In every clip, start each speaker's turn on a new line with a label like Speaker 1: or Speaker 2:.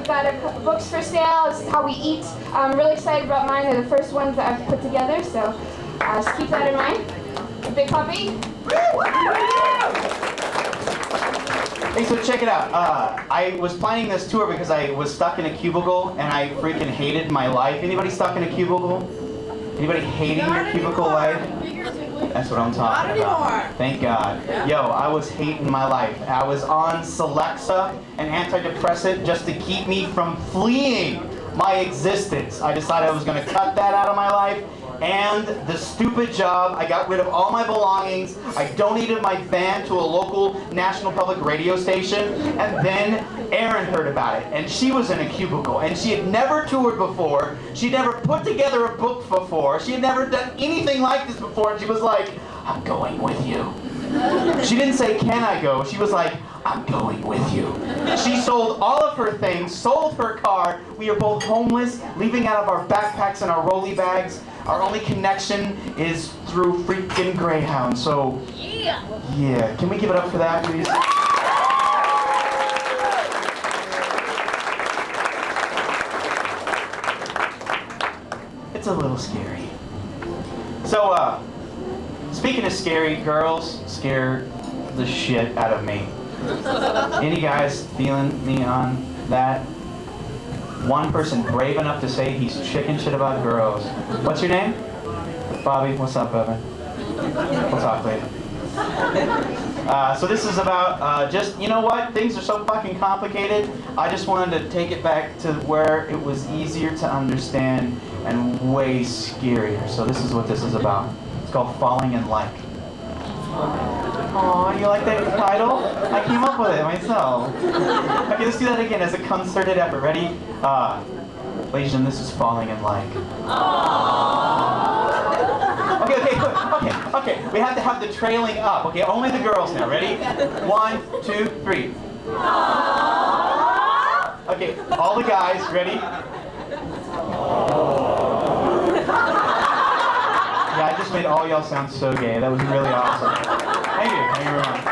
Speaker 1: got our books for sale. This is how we eat. I'm really excited about mine. They're the first ones that I've put together, so just keep that in mind. A big puppy.
Speaker 2: Hey, so check it out. I was planning this tour because I was stuck in a cubicle and I freaking hated my life. Anybody stuck in a cubicle? Anybody hating your cubicle life? That's what I'm talking about. Thank God. Yo, I was hating my life. I was on Celexa, an antidepressant, just to keep me from fleeing my existence. I decided I was going to cut that out of my life. And the stupid job, I got rid of all my belongings. I donated my van to a local national public radio station. And then Erin heard about it. And she was in a cubicle. And she had never toured before. She'd never put together a book before. She had never done anything like this before. And she was like, I'm going with you. She didn't say, can I go? She was like, I'm going with you. She sold all of her things, sold her car. We are both homeless, leaving out of our backpacks and our rolly bags. Our only connection is through freaking Greyhound. So, yeah. Can we give it up for that, please? It's a little scary. So, speaking of scary, girls scare the shit out of me. Any guys feeling me on that? One person brave enough to say he's chicken shit about girls. What's your name? Bobby. What's up, Evan? We'll talk later. So this is about just, you know what? Things are so fucking complicated. I just wanted to take it back to where it was easier to understand and way scarier. So this is what this is about. It's called Falling in Like. Aw, you like that title? I came up with it myself. Okay, let's do that again as a concerted effort. Ready? Ladies and gentlemen, this is Falling in Like. Okay. We have to have the trailing up. Okay, only the girls now. Ready? 1, 2, 3. Okay, all the guys, ready? Yeah, I just made all y'all sound so gay. That was really awesome. Thank you. Thank you very much.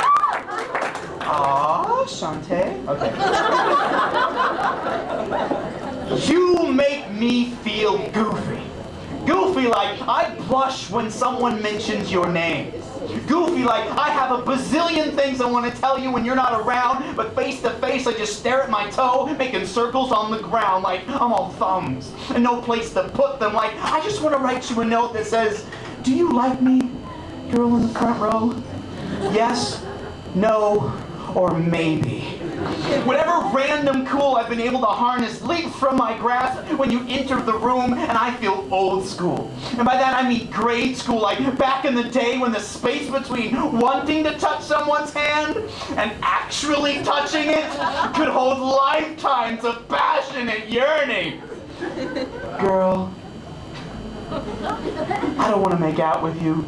Speaker 2: Aww, Shantae. Okay. You make me feel goofy. Goofy like I blush when someone mentions your name. Goofy like I have a bazillion things I want to tell you when you're not around, but face to face I just stare at my toe, making circles on the ground like I'm all thumbs and no place to put them. Like I just want to write you a note that says, do you like me, girl in the front row? Yes, no, or maybe. Whatever random cool I've been able to harness leaps from my grasp when you enter the room and I feel old school. And by that I mean grade school, like back in the day when the space between wanting to touch someone's hand and actually touching it could hold lifetimes of passionate yearning. Girl, I don't want to make out with you.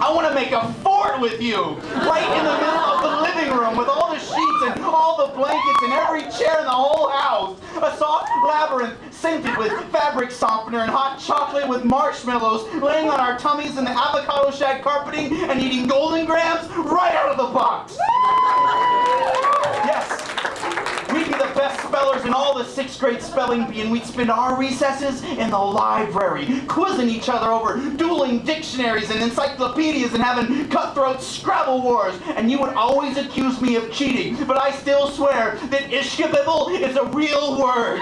Speaker 2: I want to make a fort with you, right in the middle of the living room with all the sheets and all the blankets and every chair in the whole house. A soft labyrinth scented with fabric softener and hot chocolate with marshmallows, laying on our tummies in the avocado shag carpeting and eating golden grams right out of the box. Yes. We'd be the best spellers in all the 6th grade spelling bee, and we'd spend our recesses in the library, quizzing each other over dueling dictionaries and encyclopedias and having cutthroat Scrabble wars. And you would always accuse me of cheating, but I still swear that ishkabibble is a real word.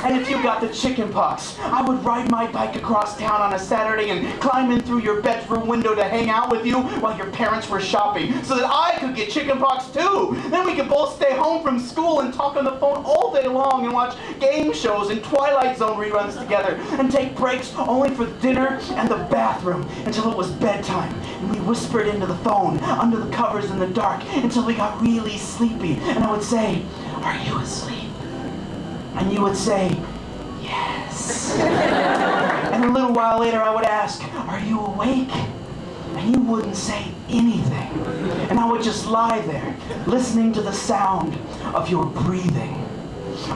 Speaker 2: And if you got the chicken pox, I would ride my bike across town on a Saturday and climb in through your bedroom window to hang out with you while your parents were shopping so that I could get chicken pox too. Then we could both stay home from school and talk on the phone all day long and watch game shows and Twilight Zone reruns together and take breaks only for dinner and the bathroom until it was bedtime. And we whispered into the phone under the covers in the dark until we got really sleepy. And I would say, are you asleep? And you would say, yes. And a little while later I would ask, are you awake? And you wouldn't say anything. And I would just lie there, listening to the sound of your breathing.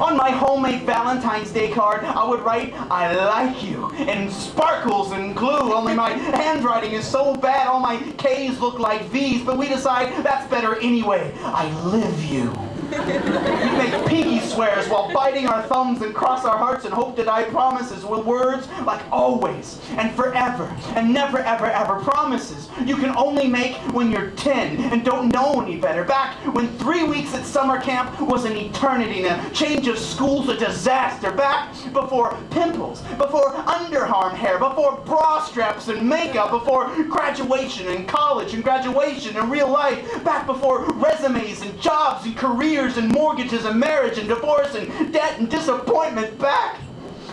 Speaker 2: On my homemade Valentine's Day card, I would write, I like you, in sparkles and glue, only my handwriting is so bad all my K's look like V's, but we decide that's better anyway. I live you. We'd make pinky swears while biting our thumbs and cross our hearts and hope to die promises with words like always and forever and never ever ever, promises you can only make when you're 10 and don't know any better. Back when 3 weeks at summer camp was an eternity and a change of school's a disaster. Back before pimples, before underarm hair, before bra straps and makeup, before graduation and college and graduation and real life. Back before resumes and jobs and careers and mortgages and marriage and divorce and debt and disappointment. Back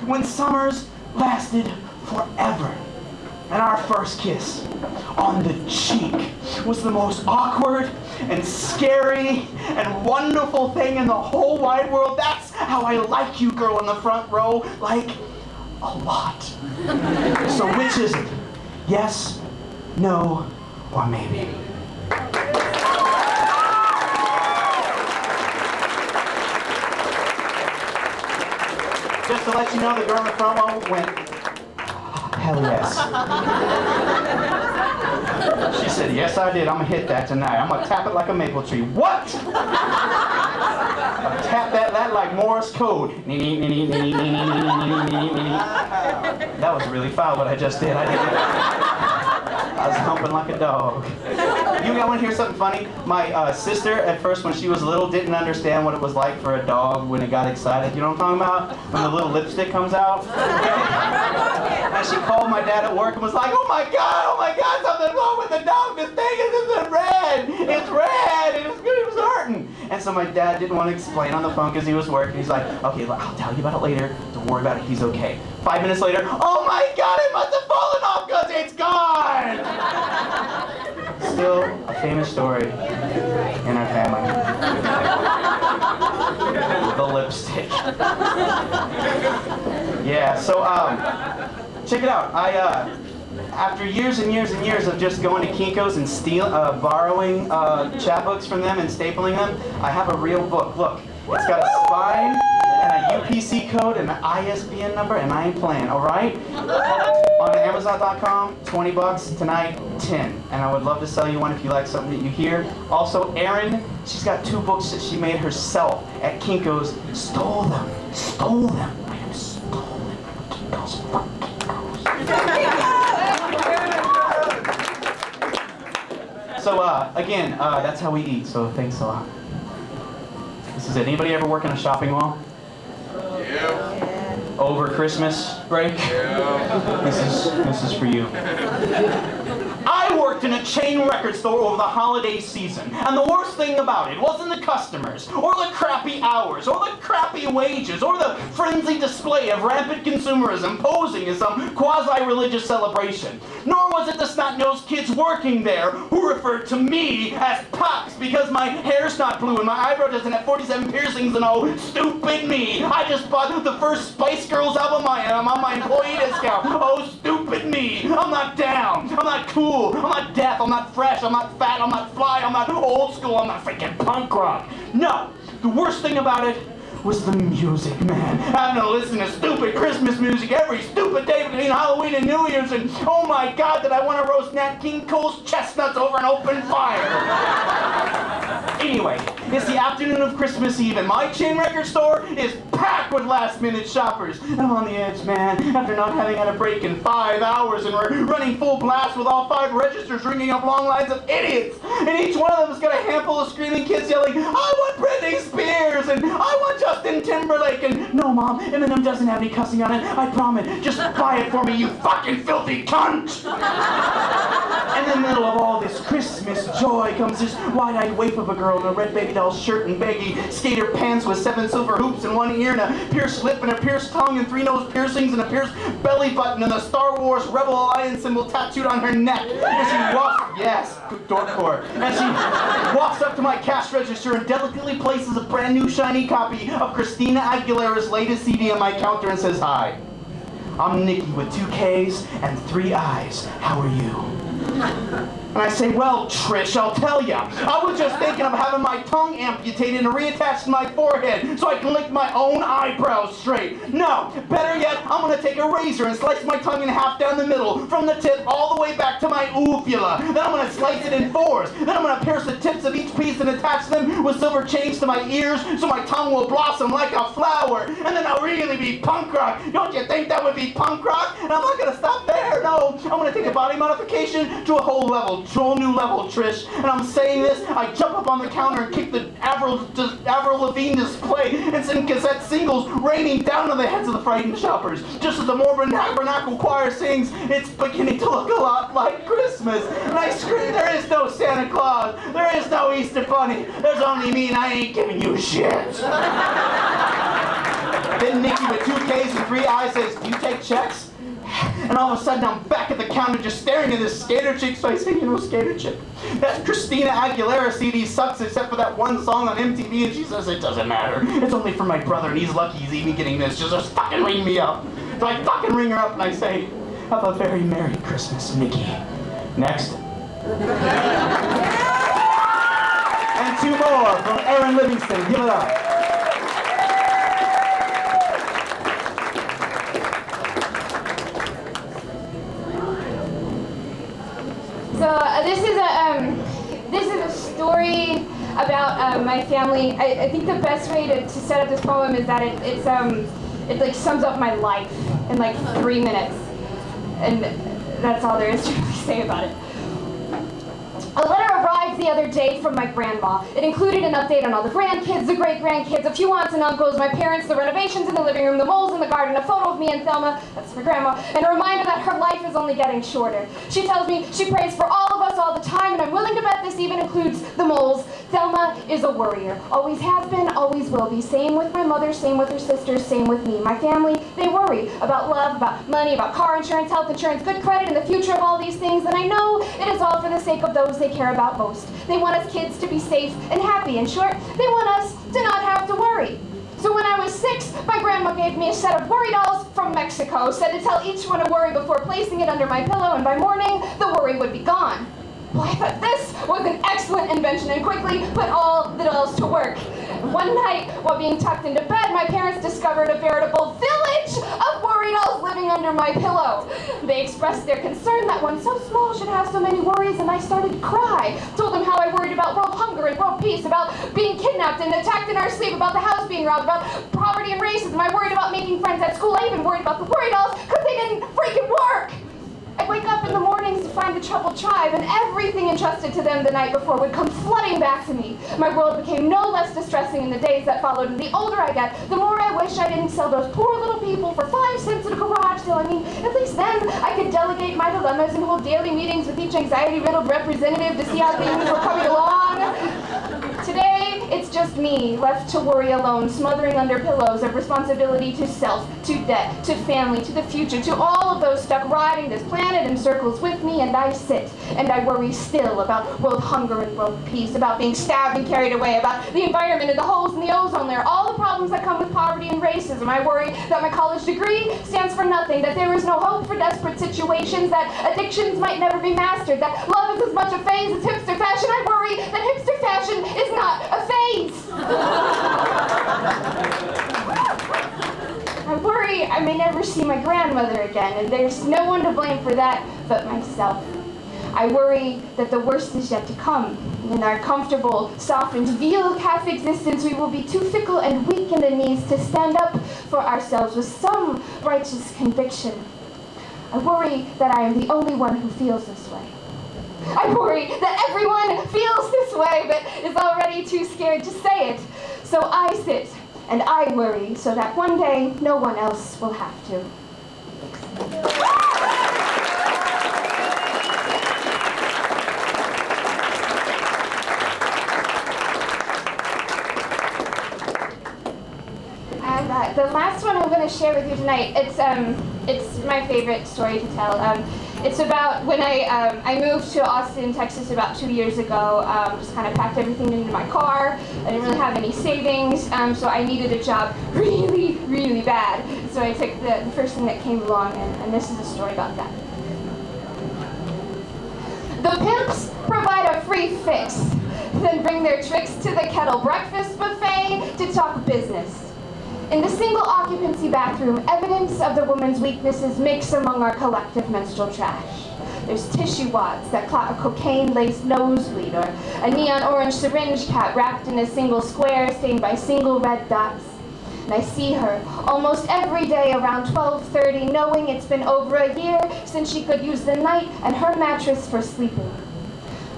Speaker 2: when summers lasted forever. And our first kiss on the cheek was the most awkward and scary and wonderful thing in the whole wide world. That's how I like you, girl in the front row. Like, a lot. So which is it? Yes, no, or maybe? Just to let you know, the girl in the front row went, hell yes. She said, yes, I did. I'm going to hit that tonight. I'm going to tap it like a maple tree. What? I'll tap that like Morse code. That was really foul what I just did. I was humping like a dog. You want to hear something funny? My sister, at first, when she was little, didn't understand what it was like for a dog when it got excited. You know what I'm talking about? When the little lipstick comes out. And she called my dad at work and was like, oh my God, something's wrong with the dog. This thing is red. It's red. It was hurting. And so my dad didn't want to explain on the phone because he was working. He's like, okay, I'll tell you about it later. Don't worry about it. He's okay. 5 minutes later, oh my God, it must have fallen off because it's gone. Still a famous story in our family. The lipstick. Yeah, so check it out. After years and years and years of just going to Kinko's and borrowing chapbooks from them and stapling them, I have a real book. Look, it's got a spine and a UPC code and an ISBN number, and I ain't playing, all right? On Amazon.com, $20 tonight, 10. And I would love to sell you one if you like something that you hear. Also, Erin, she's got 2 books that she made herself at Kinko's. Stole them. I stole them. Kinko's. Fuck Kinko's. So, again, that's how we eat, so thanks a lot. This is it. Anybody ever work in a shopping mall?
Speaker 3: Yeah.
Speaker 2: Over Christmas break?
Speaker 3: Yeah.
Speaker 2: This is for you. I worked in a chain record store over the holiday season, and the worst thing about it wasn't the customers, or the crappy hours, or the crappy wages, or the frenzied display of rampant consumerism posing as some quasi-religious celebration. Nor was it the snot-nosed kids working there who referred to me as Pops because my hair's not blue and my eyebrow doesn't have 47 piercings and oh, stupid me. I just bought the first Spice Girls album and I'm on my employee discount. Oh, stupid me. I'm not down. I'm not cool. I'm not deaf. I'm not fresh. I'm not fat. I'm not fly. I'm not old school. I'm not freaking punk rock. No. The worst thing about it was the music, man. Having to listen to stupid Christmas music every stupid day between Halloween and New Year's, and oh my God, did I want to roast Nat King Cole's chestnuts over an open fire. Anyway, it's the afternoon of Christmas Eve, and my chain record store is packed with last-minute shoppers. I'm on the edge, man, after not having had a break in 5 hours, and we're running full blast with all 5 registers ringing up long lines of idiots, and each one of them has got a handful of screaming kids yelling, I want Britney Spears, and I want Justin Timberlake, and no, Mom, Eminem doesn't have any cussing on it, I promise, just buy it for me, you fucking filthy cunt! And in the middle of all this Christmas joy comes this wide-eyed waif of a girl in a red baby doll shirt and baggy skater pants with 7 silver hoops in one ear and a pierced lip and a pierced tongue and 3 nose piercings and a pierced belly button and the Star Wars Rebel Alliance symbol tattooed on her neck. And she walks, yes, dorkcore. And she walks up to my cash register and delicately places a brand new shiny copy of Christina Aguilera's latest CD on my counter and says, hi. I'm Nicky with 2 K's and 3 I's. How are you? And I say, well, Trish, I'll tell ya. I was just thinking of having my tongue amputated and reattached to my forehead so I can lick my own eyebrows straight. No, better yet, I'm gonna take a razor and slice my tongue in half down the middle, from the tip all the way back to my uvula. Then I'm gonna slice it in 4s. Then I'm gonna pierce the tips of each piece and attach them with silver chains to my ears so my tongue will blossom like a flower. And then I'll really be punk rock. Don't you think that would be punk rock? And I'm not gonna stop there, no. I'm gonna take a body modification to a whole level. To a new level, Trish. And I'm saying this, I jump up on the counter and kick the Avril Lavigne display and sing cassette singles raining down on the heads of the frightened shoppers. Just as the Mormon Tabernacle Choir sings, it's beginning to look a lot like Christmas. And I scream, there is no Santa Claus. There is no Easter Bunny. There's only me and I ain't giving you shit. Then Nicky with 2 K's and 3 I's says, do you take checks? And all of a sudden, I'm back at the counter just staring at this skater chick. So I say, you know, skater chick, that Christina Aguilera CD sucks except for that one song on MTV. And she says, it doesn't matter. It's only for my brother, and he's lucky he's even getting this. Just fucking ring me up. So I fucking ring her up, and I say, have a very Merry Christmas, Nicky. Next. And 2 more from Erin Livingston. Give it up.
Speaker 1: So this is a story about my family. I think the best way to set up this poem is that it like sums up my life in like 3 minutes, and that's all there is to really say about it. A letter arrived the other day from my grandma. It included an update on all the grandkids, the great-grandkids, a few aunts and uncles, my parents, the renovations in the living room, the moles in the garden, a photo of me and Thelma, that's my grandma, and a reminder that her life is only getting shorter. She tells me she prays for all of us all the time, and I'm willing to bet this even includes the moles. Thelma is a worrier. Always has been, always will be. Same with my mother, same with her sisters, same with me. My family, they worry about love, about money, about car insurance, health insurance, good credit, and the future of all these things, and I know it is all for the sake of those they care about most. They want us kids to be safe and happy. In short, they want us to not have to worry. So when I was 6, my grandma gave me a set of worry dolls from Mexico, said to tell each one a worry before placing it under my pillow, and by morning, the worry would be gone. Well, I thought this was an excellent invention and quickly put all the dolls to work. One night, while being tucked into bed, my parents discovered a veritable village of worry dolls living under my pillow. They expressed their concern that one so small should have so many worries, and I started to cry. Told them how I worried about world hunger and world peace, about being kidnapped and attacked in our sleep, about the house being robbed, about poverty and racism. I worried about making friends at school. I even worried about the worry dolls because they didn't freaking work. I'd wake up in the mornings to find the troubled tribe, and everything entrusted to them the night before would come flooding back to me. My world became no less distressing in the days that followed, and the older I get, the more I wish I didn't sell those poor little people for 5 cents at a garage sale. I mean, at least then I could delegate my dilemmas and hold daily meetings with each anxiety-riddled representative to see how things were coming along. Today, it's just me, left to worry alone, smothering under pillows of responsibility to self, to debt, to family, to the future, to all of those stuck riding this planet in circles with me, and I sit, and I worry still about world hunger and world peace, about being stabbed and carried away, about the environment and the holes in the ozone layer, all the problems that come with poverty and racism. I worry that my college degree stands for nothing, that there is no hope for desperate situations, that addictions might never be mastered, that love is as much a phase as hipster fashion. I worry that hipster fashion is not a phase. I worry I may never see my grandmother again, and there's no one to blame for that but myself. I worry that the worst is yet to come. In our comfortable, softened, veiled half existence, we will be too fickle and weak in the knees to stand up for ourselves with some righteous conviction. I worry that I am the only one who feels this way. I worry that everyone feels this way, but is already too scared to say it. So I sit and I worry so that one day no one else will have to. And the last one I'm going to share with you tonight, it's my favorite story to tell. It's about when I moved to Austin, Texas about 2 years ago. Just kind of packed everything into my car. I didn't really have any savings, so I needed a job really, really bad. so I took the first thing that came along, and this is a story about that. The pimps provide a free fix, then bring their tricks to the kettle breakfast buffet to talk business. In the single occupancy bathroom, evidence of the woman's weaknesses mix among our collective menstrual trash. There's tissue wads that clot a cocaine-laced nosebleed, or a neon orange syringe cap wrapped in a single square stained by single red dots. And I see her almost every day around 12:30, knowing it's been over a year since she could use the night and her mattress for sleeping.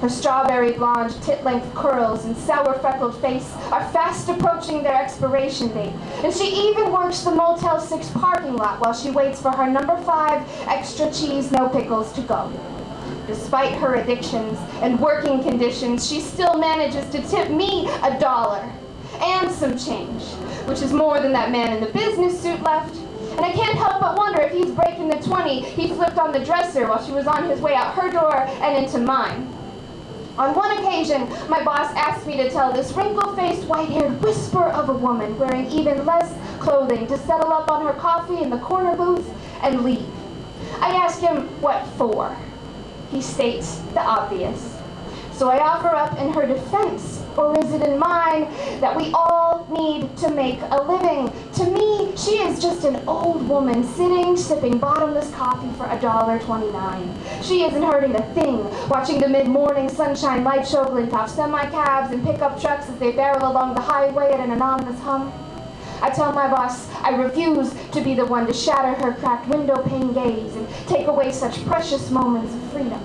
Speaker 1: Her strawberry blonde, tit-length curls and sour freckled face are fast approaching their expiration date. And she even works the Motel 6 parking lot while she waits for her number 5 extra cheese, no pickles to go. Despite her addictions and working conditions, she still manages to tip me $1 and some change, which is more than that man in the business suit left. And I can't help but wonder if he's breaking the 20 he flipped on the dresser while she was on his way out her door and into mine. On one occasion, my boss asked me to tell this wrinkle-faced, white-haired whisper of a woman wearing even less clothing to settle up on her coffee in the corner booth and leave. I ask him, what for? He states the obvious. So I offer up in her defense, or is it in mine, that we all need to make a living. To me, she is just an old woman sitting, sipping bottomless coffee for $1.29. She isn't hurting a thing, watching the mid-morning sunshine light show glint off semi-cabs and pickup trucks as they barrel along the highway at an anonymous hum. I tell my boss I refuse to be the one to shatter her cracked window pane gaze and take away such precious moments of freedom.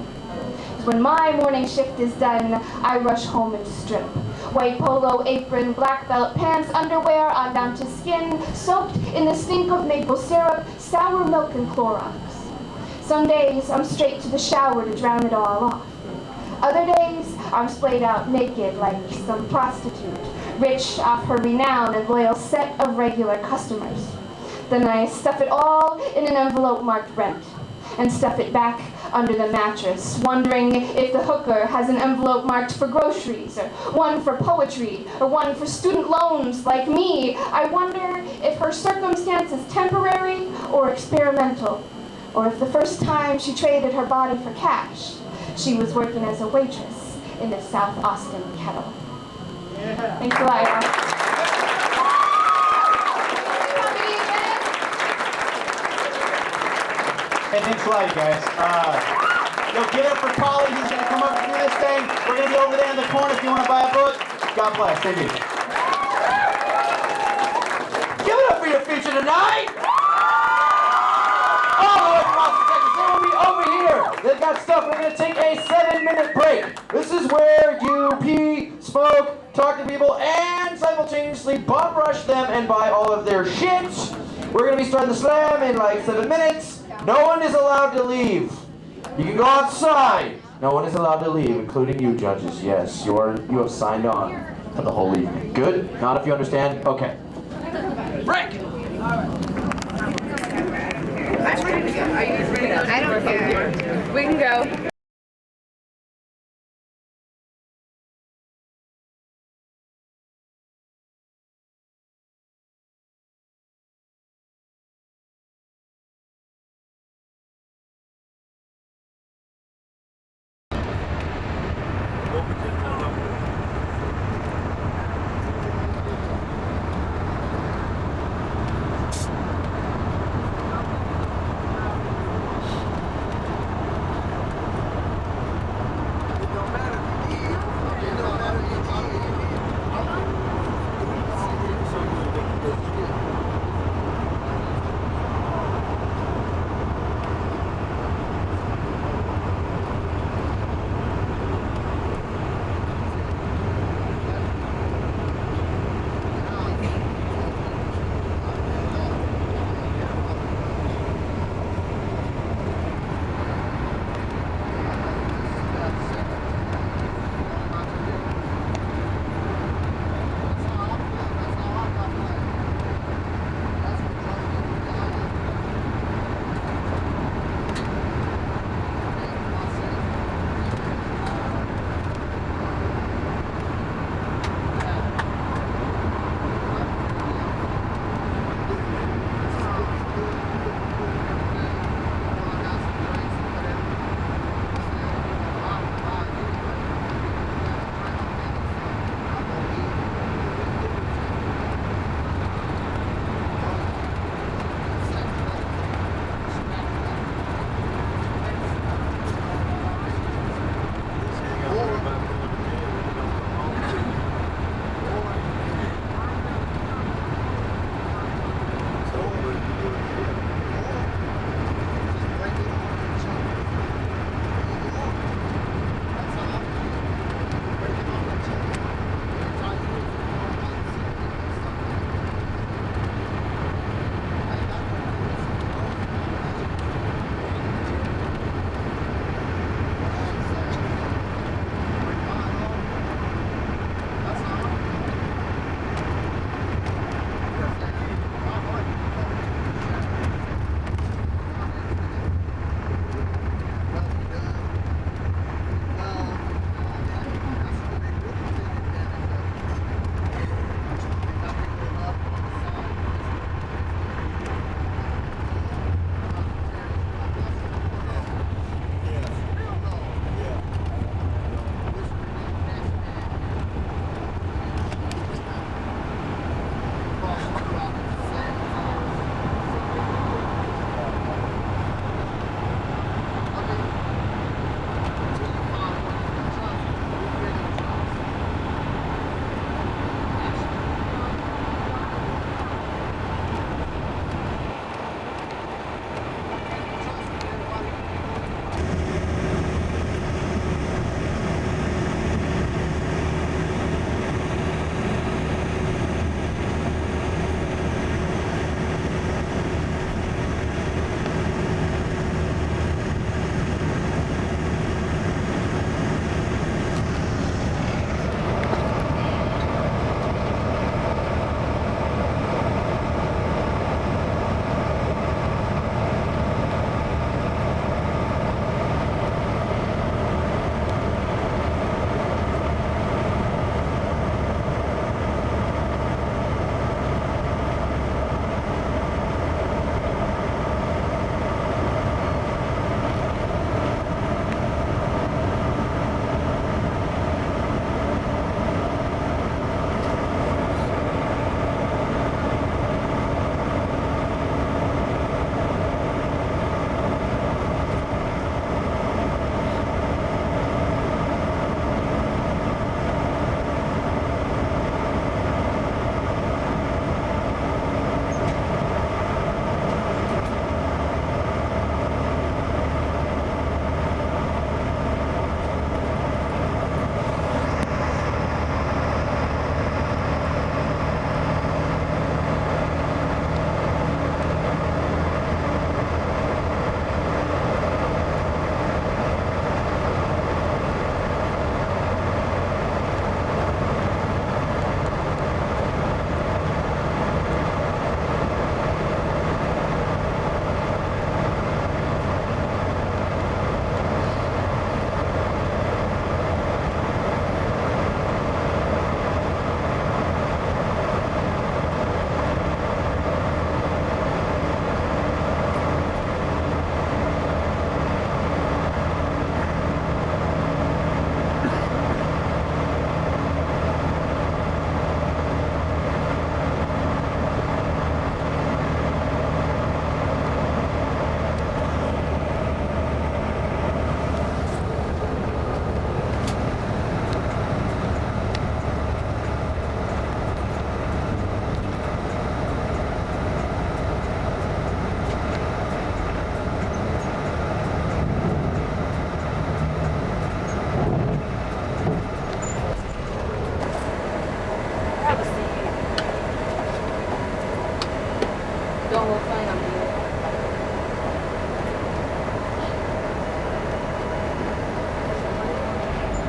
Speaker 1: When my morning shift is done, I rush home and strip. White polo, apron, black belt, pants, underwear on down to skin, soaked in the stink of maple syrup, sour milk, and Clorox. Some days, I'm straight to the shower to drown it all off. Other days, I'm splayed out naked like some prostitute, rich off her renown and loyal set of regular customers. Then I stuff it all in an envelope marked rent, and stuff it back under the mattress, wondering if the hooker has an envelope marked for groceries, or one for poetry, or one for student loans like me. I wonder if her circumstance is temporary or experimental, or if the first time she traded her body for cash, she was working as a waitress in the South Austin Kettle. Yeah. Thanks a lot.
Speaker 2: Hey, thanks a lot, you guys. Yo, give it up for Polly. He's going to come up and do this thing. We're going to be over there in the corner if you want to buy a book. God bless. Thank you. Give it up for your feature tonight. All the way from Austin, Texas. They will be over here. They've got stuff. We're going to take a 7-minute break. This is where you pee, smoke, talk to people, and simultaneously bum rush them and buy all of their shit. We're going to be starting the slam in like 7 minutes. No one is allowed to leave. You can go outside. No one is allowed to leave, including you, judges. Yes, you have signed on for the whole evening. Good? Not if you understand? Okay. Break!
Speaker 4: I don't care. We can go.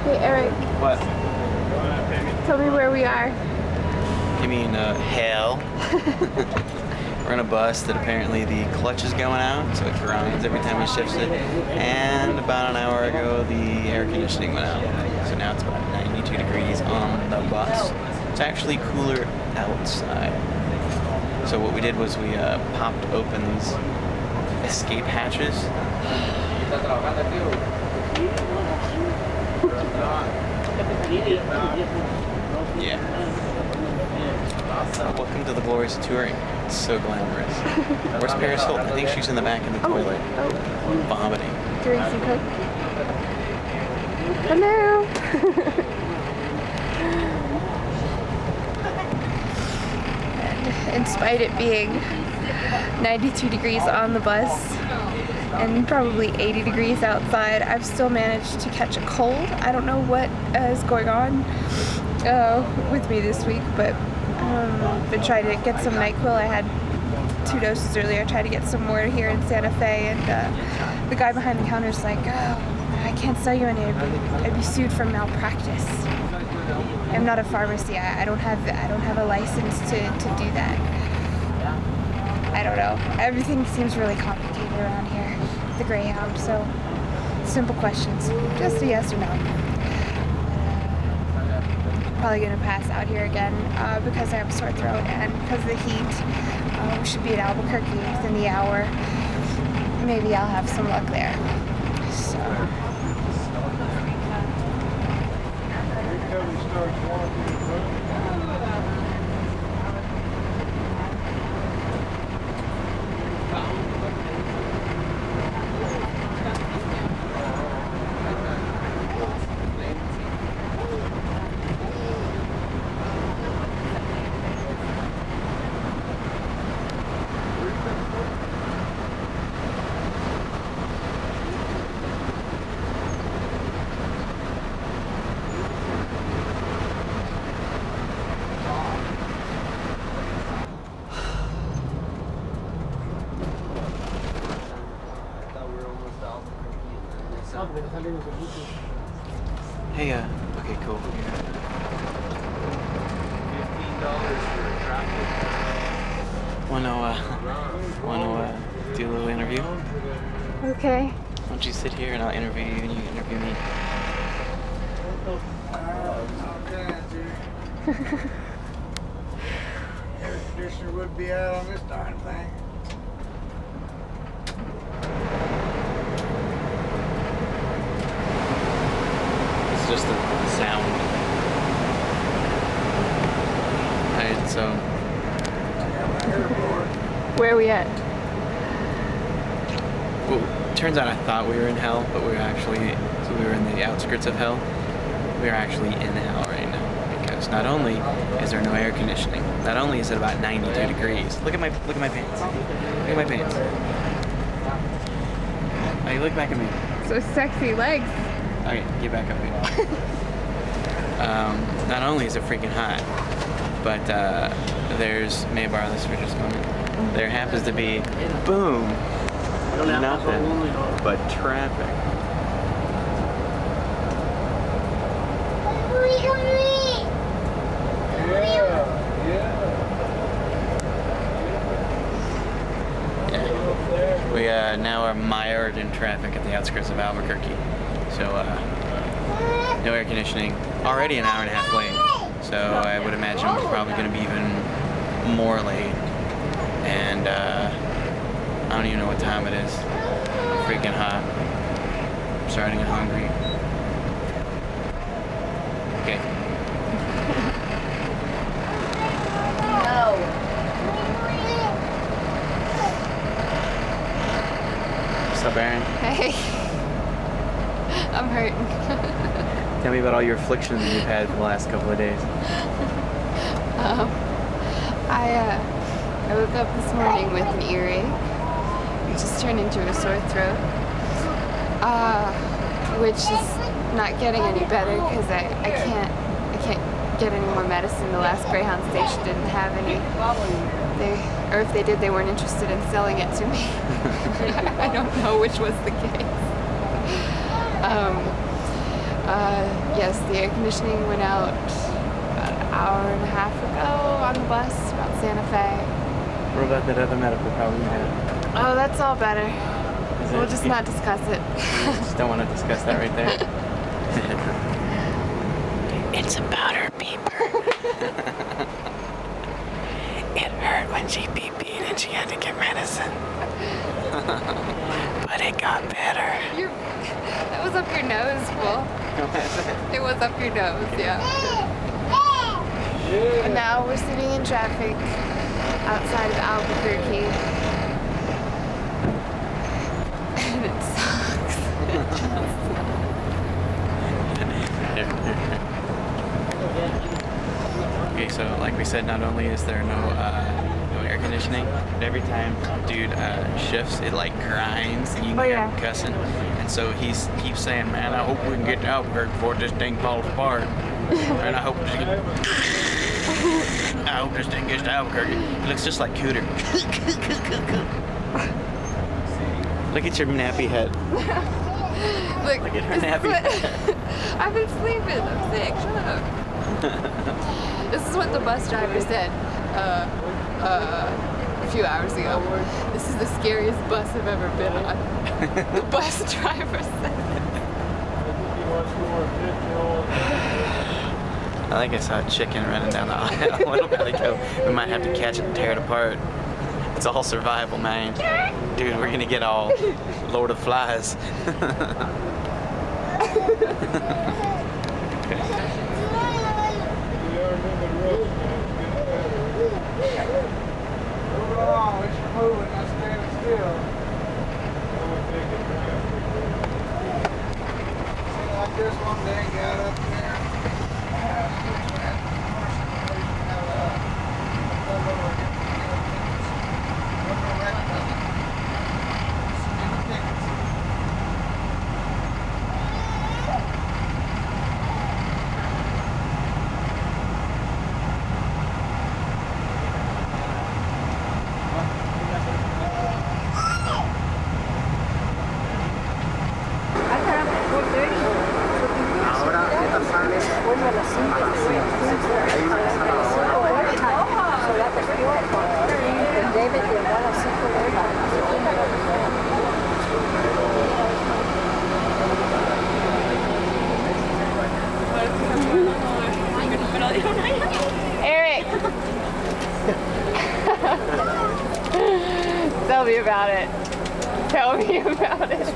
Speaker 4: Hey Eric,
Speaker 3: What?
Speaker 4: tell me where we are.
Speaker 3: You mean hell? We're on a bus that apparently the clutch is going out, so it grinds every time he shifts it. And about an hour ago, the air conditioning went out. So now it's about 92 degrees on the bus. It's actually cooler outside. So what we did was we popped open these escape hatches. Yeah. Welcome to the glorious touring. It's so glamorous. Where's Paris Hilton? I think she's in the back of the toilet. Vomiting.
Speaker 4: Doing some coke. Hello. And in spite it being 92 degrees on the bus and probably 80 degrees outside, I've still managed to catch a cold. I don't know what is going on with me this week, but I've been trying to get some NyQuil. I had 2 doses earlier. I tried to get some more here in Santa Fe, and the guy behind the counter is like, "Oh, I can't sell you any. I'd be sued for malpractice." I'm not a pharmacy. I don't have a license to do that. I don't know. Everything seems really complicated around here. The Greyhound. So simple questions, just a yes or no. Probably gonna pass out here again because I have a sore throat and because of the heat. We should be at Albuquerque within the hour. Maybe I'll have some luck there. So.
Speaker 3: Hey, okay, cool.
Speaker 2: $15 for traffic.
Speaker 3: Wanna do a little interview?
Speaker 4: Okay.
Speaker 3: Why don't you sit here and I'll interview you and you interview me?
Speaker 5: Air conditioner would be out on this darn thing.
Speaker 3: It's just the sound. Alright, so
Speaker 4: Where are we at?
Speaker 3: well, turns out I thought we were in hell, but we were in the outskirts of hell. We are actually in hell right now because not only is there no air conditioning, not only is it about 92 degrees. Look at my pants. Look at my pants. Hey, look back at me.
Speaker 4: So sexy legs.
Speaker 3: Okay, get back up here. Not only is it freaking hot, but there's, may I borrow this for just a moment? There happens to be, boom, nothing but traffic. Yeah. We now are mired in traffic at the outskirts of Albuquerque. So, no air conditioning. Already an hour and a half late. So I would imagine we're probably going to be even more late. And I don't even know what time it is. Freaking hot. I'm starting to get hungry. Okay. What's up, Erin?
Speaker 4: Hey. I'm hurting.
Speaker 3: Tell me about all your afflictions you've had for the last couple of days.
Speaker 4: I woke up this morning with an earache. It just turned into a sore throat. Which is not getting any better because I can't get any more medicine. The last Greyhound station didn't have any. Or if they did, they weren't interested in selling it to me. I don't know which was the case. Yes, the air conditioning went out about an hour and a half ago on the bus about Santa Fe.
Speaker 3: What about that other medical problem you had?
Speaker 4: Oh, that's all better.
Speaker 3: Is
Speaker 4: We'll
Speaker 3: it?
Speaker 4: just not discuss it.
Speaker 3: Just don't want to discuss that right there. It's about her beeper. It hurt when she pee-peed and she had to get medicine. But it got better.
Speaker 4: That was up your nose, fool. It was up your nose, yeah. And now we're sitting in traffic outside of Albuquerque. And it sucks.
Speaker 3: Okay, so like we said, not only is there no air conditioning, but every time dude shifts, it like grinds and you can hear him cussing. And so he keeps saying, man, I hope we can get to Albuquerque before this thing falls apart. And I hope this thing gets to Albuquerque. It looks just like Cooter. Look at your nappy head.
Speaker 4: Look
Speaker 3: at her nappy head.
Speaker 4: I've been sleeping. I'm sick. Shut up. This is what the bus driver said a few hours ago. This is the scariest bus I've ever been on. The bus driver said it.
Speaker 3: I think I saw a chicken running down the aisle a little bit ago. We might have to catch it and tear it apart. It's all survival, man. Dude, we're gonna get all Lord of Flies.
Speaker 5: Move along, it's moving, not standing still. Like this one day, got up there.
Speaker 4: Eric! Tell me about it. Tell me about it.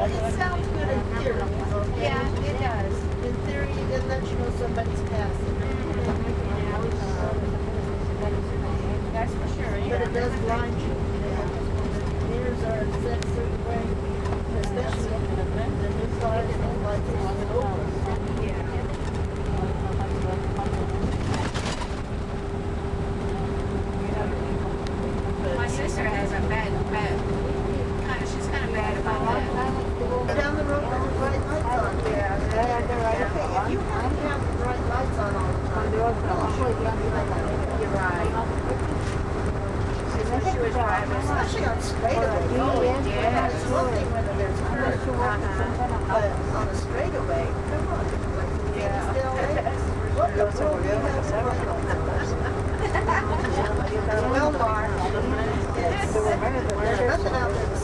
Speaker 6: It sounds good in theory. Yeah, it does. In theory, it lets you know somebody's passing. That's for sure. But it does blind you. Mirrors are set a certain way, especially the new cars and lights on and over.
Speaker 7: My sister has a bad, she's kind of bad about that.
Speaker 6: Down the road with the bright lights on. Yeah, they're right. If you have the bright lights on all the time, you're right.
Speaker 7: She was driving.
Speaker 6: Especially on straightaway. Yeah. It's one thing whether there's curves or not, but on a straightaway, come on. Yeah. Still, what the world do you have to work on? Well, Mark, there's nothing out there